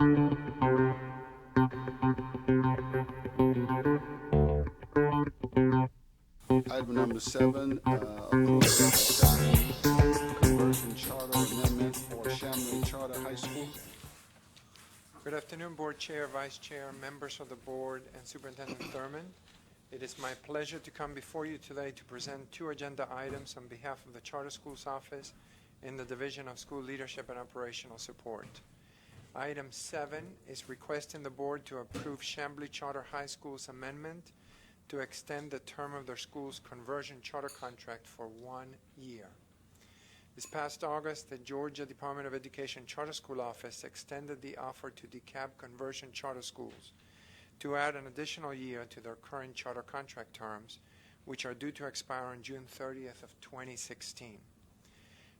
Item number 7, approval of the second conversion charter amendment for Chamblee Charter High School. Good afternoon, Board Chair, Vice Chair, members of the Board, and Superintendent Thurman. It is my pleasure to come before you today to present 2 agenda items on behalf of the Charter Schools Office in the Division of School Leadership and Operational Support. Item 7 is requesting the Board to approve Chamblee Charter High School's amendment to extend the term of their school's conversion charter contract for 1 year. This past August, the Georgia Department of Education Charter School Office extended the offer to DeKalb conversion charter schools to add an additional year to their current charter contract terms, which are due to expire on June 30th of 2016.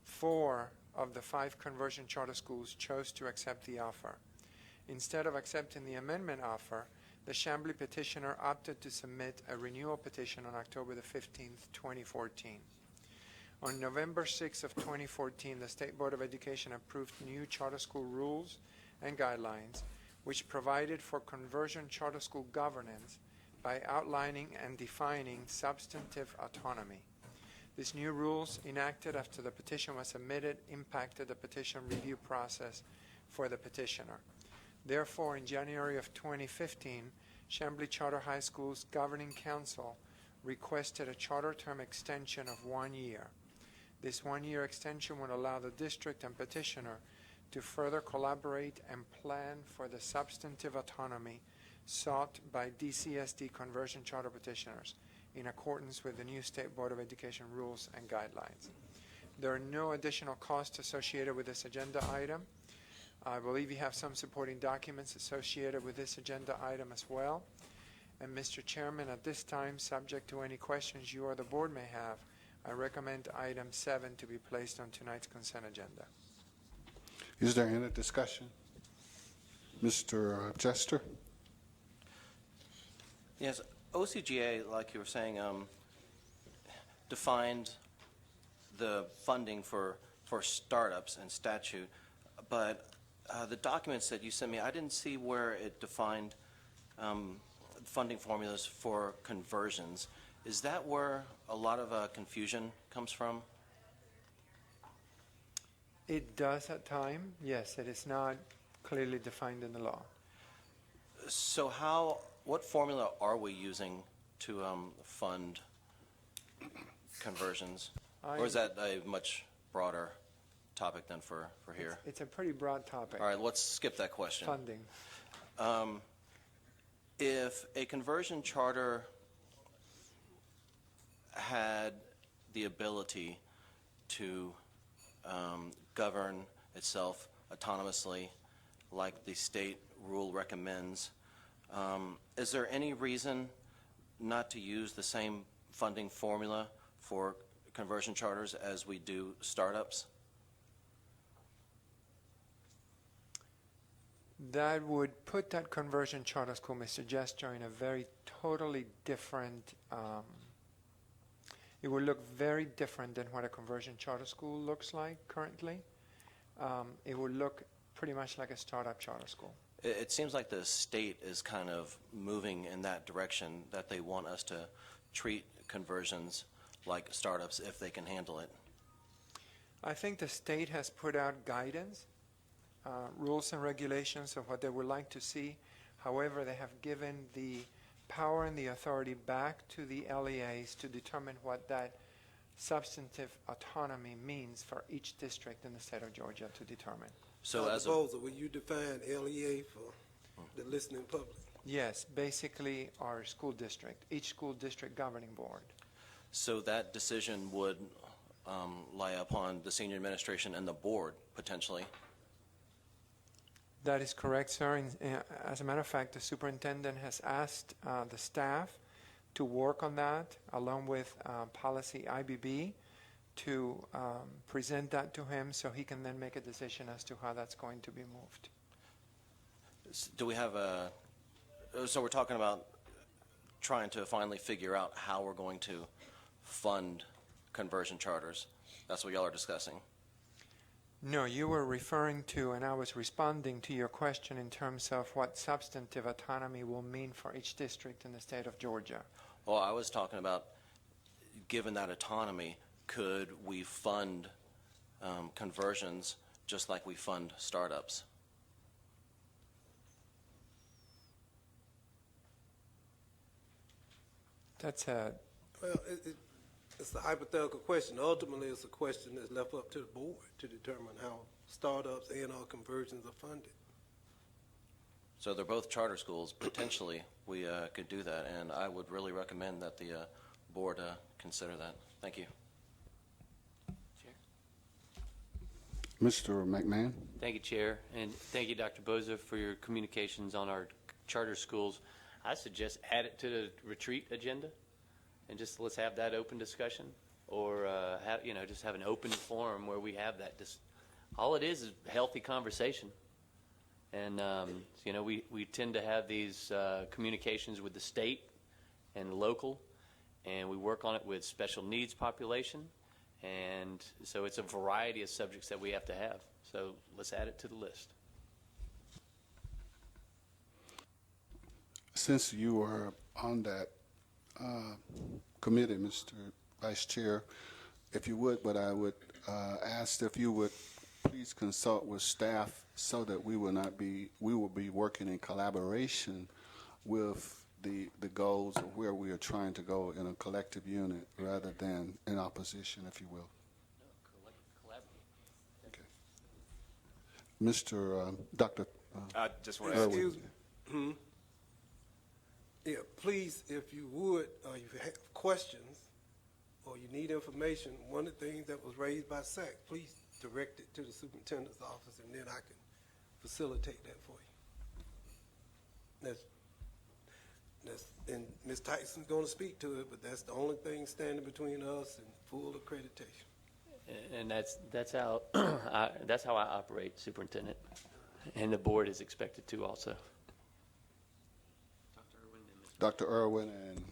4 of the 5 conversion charter schools chose to accept the offer. Instead of accepting the amendment offer, the Chamblee petitioner opted to submit a renewal petition on October the 15th, 2014. On November 6th of 2014, the State Board of Education approved new charter school rules and guidelines, which provided for conversion charter school governance by outlining and defining substantive autonomy. These new rules, enacted after the petition was submitted, impacted the petition review process for the petitioner. Therefore, in January of 2015, Chamblee Charter High School's Governing Council requested a charter term extension of 1 year. This 1-year extension would allow the district and petitioner to further collaborate and plan for the substantive autonomy sought by DCSD conversion charter petitioners in accordance with the new State Board of Education rules and guidelines. There are no additional costs associated with this agenda item. I believe you have some supporting documents associated with this agenda item as well. And Mr. Chairman, at this time, subject to any questions you or the board may have, I recommend item 7 to be placed on tonight's consent agenda. Is there any discussion? Mr. Jester? Yes, OCGA, like you were saying, defined the funding for startups and statute, but the documents that you sent me, I didn't see where it defined funding formulas for conversions. Is that where a lot of confusion comes from? It does at times, yes. It is not clearly defined in the law. So what formula are we using to fund conversions? Or is that a much broader topic than for here? It's a pretty broad topic. All right, let's skip that question. Funding. If a conversion charter had the ability to govern itself autonomously like the state rule recommends, is there any reason not to use the same funding formula for conversion charters as we do startups? That would put that conversion charter school, Mr. Jester, in a very totally different, it would look very different than what a conversion charter school looks like currently. It would look pretty much like a startup charter school. It seems like the state is kind of moving in that direction, that they want us to treat conversions like startups if they can handle it. I think the state has put out guidance, rules and regulations of what they would like to see. However, they have given the power and the authority back to the LEAs to determine what that substantive autonomy means for each district in the state of Georgia to determine. So as proposal, will you define LEA for the listening public? Yes, basically our school district, each school district governing board. So that decision would lie upon the senior administration and the board, potentially? That is correct, sir. As a matter of fact, the superintendent has asked the staff to work on that, along with policy IBB, to present that to him so he can then make a decision as to how that's going to be moved. Do we have so we're talking about trying to finally figure out how we're going to fund conversion charters. That's what y'all are discussing. No, you were referring to, and I was responding to your question in terms of what substantive autonomy will mean for each district in the state of Georgia. Well, I was talking about, given that autonomy, could we fund conversions just like we fund startups? That's a, Well, it's a hypothetical question. Ultimately, it's a question that's left up to the board to determine how startups and/or conversions are funded. So they're both charter schools. Potentially, we could do that, and I would really recommend that the board consider that. Thank you. Mr. McMahon? Thank you, Chair, and thank you, Dr. Boza, for your communications on our charter schools. I suggest add it to the retreat agenda, and just let's have that open discussion, or just have an open forum where we have that. All it is a healthy conversation, and we tend to have these communications with the state and local, and we work on it with special needs population. And so it's a variety of subjects that we have to have. So let's add it to the list. Since you are on that committee, Mr. Vice Chair, if you would, but I would ask if you would please consult with staff so that we will be working in collaboration with the goals of where we are trying to go in a collective unit rather than in opposition, if you will. Okay. Mr. Dr. I just want to ask Excuse me. Yeah, please, if you would, if you have questions or you need information, one of the things that was raised by SAC, please direct it to the superintendent's office, and then I can facilitate that for you. And Ms. Tyson's going to speak to it, but that's the only thing standing between us and full accreditation. And that's how that's how I operate, Superintendent, and the board is expected to also. Dr. Irwin and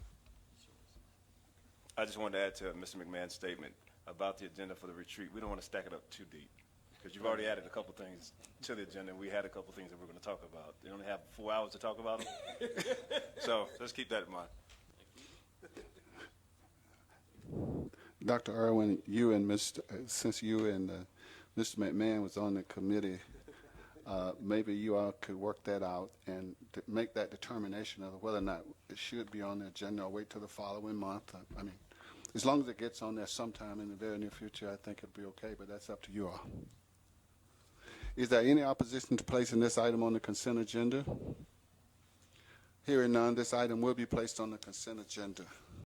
I just wanted to add to Mr. McMahon's statement about the agenda for the retreat. We don't want to stack it up too deep, because you've already added a couple things to the agenda. We had a couple things that we're going to talk about. They only have 4 hours to talk about them. So let's keep that in mind. Dr. Irwin, you and since you and Mr. McMahon was on the committee, maybe you all could work that out and make that determination of whether or not it should be on the agenda or wait till the following month. I mean, as long as it gets on there sometime in the very near future, I think it'll be okay, but that's up to you all. Is there any opposition to placing this item on the consent agenda? Hearing none, this item will be placed on the consent agenda.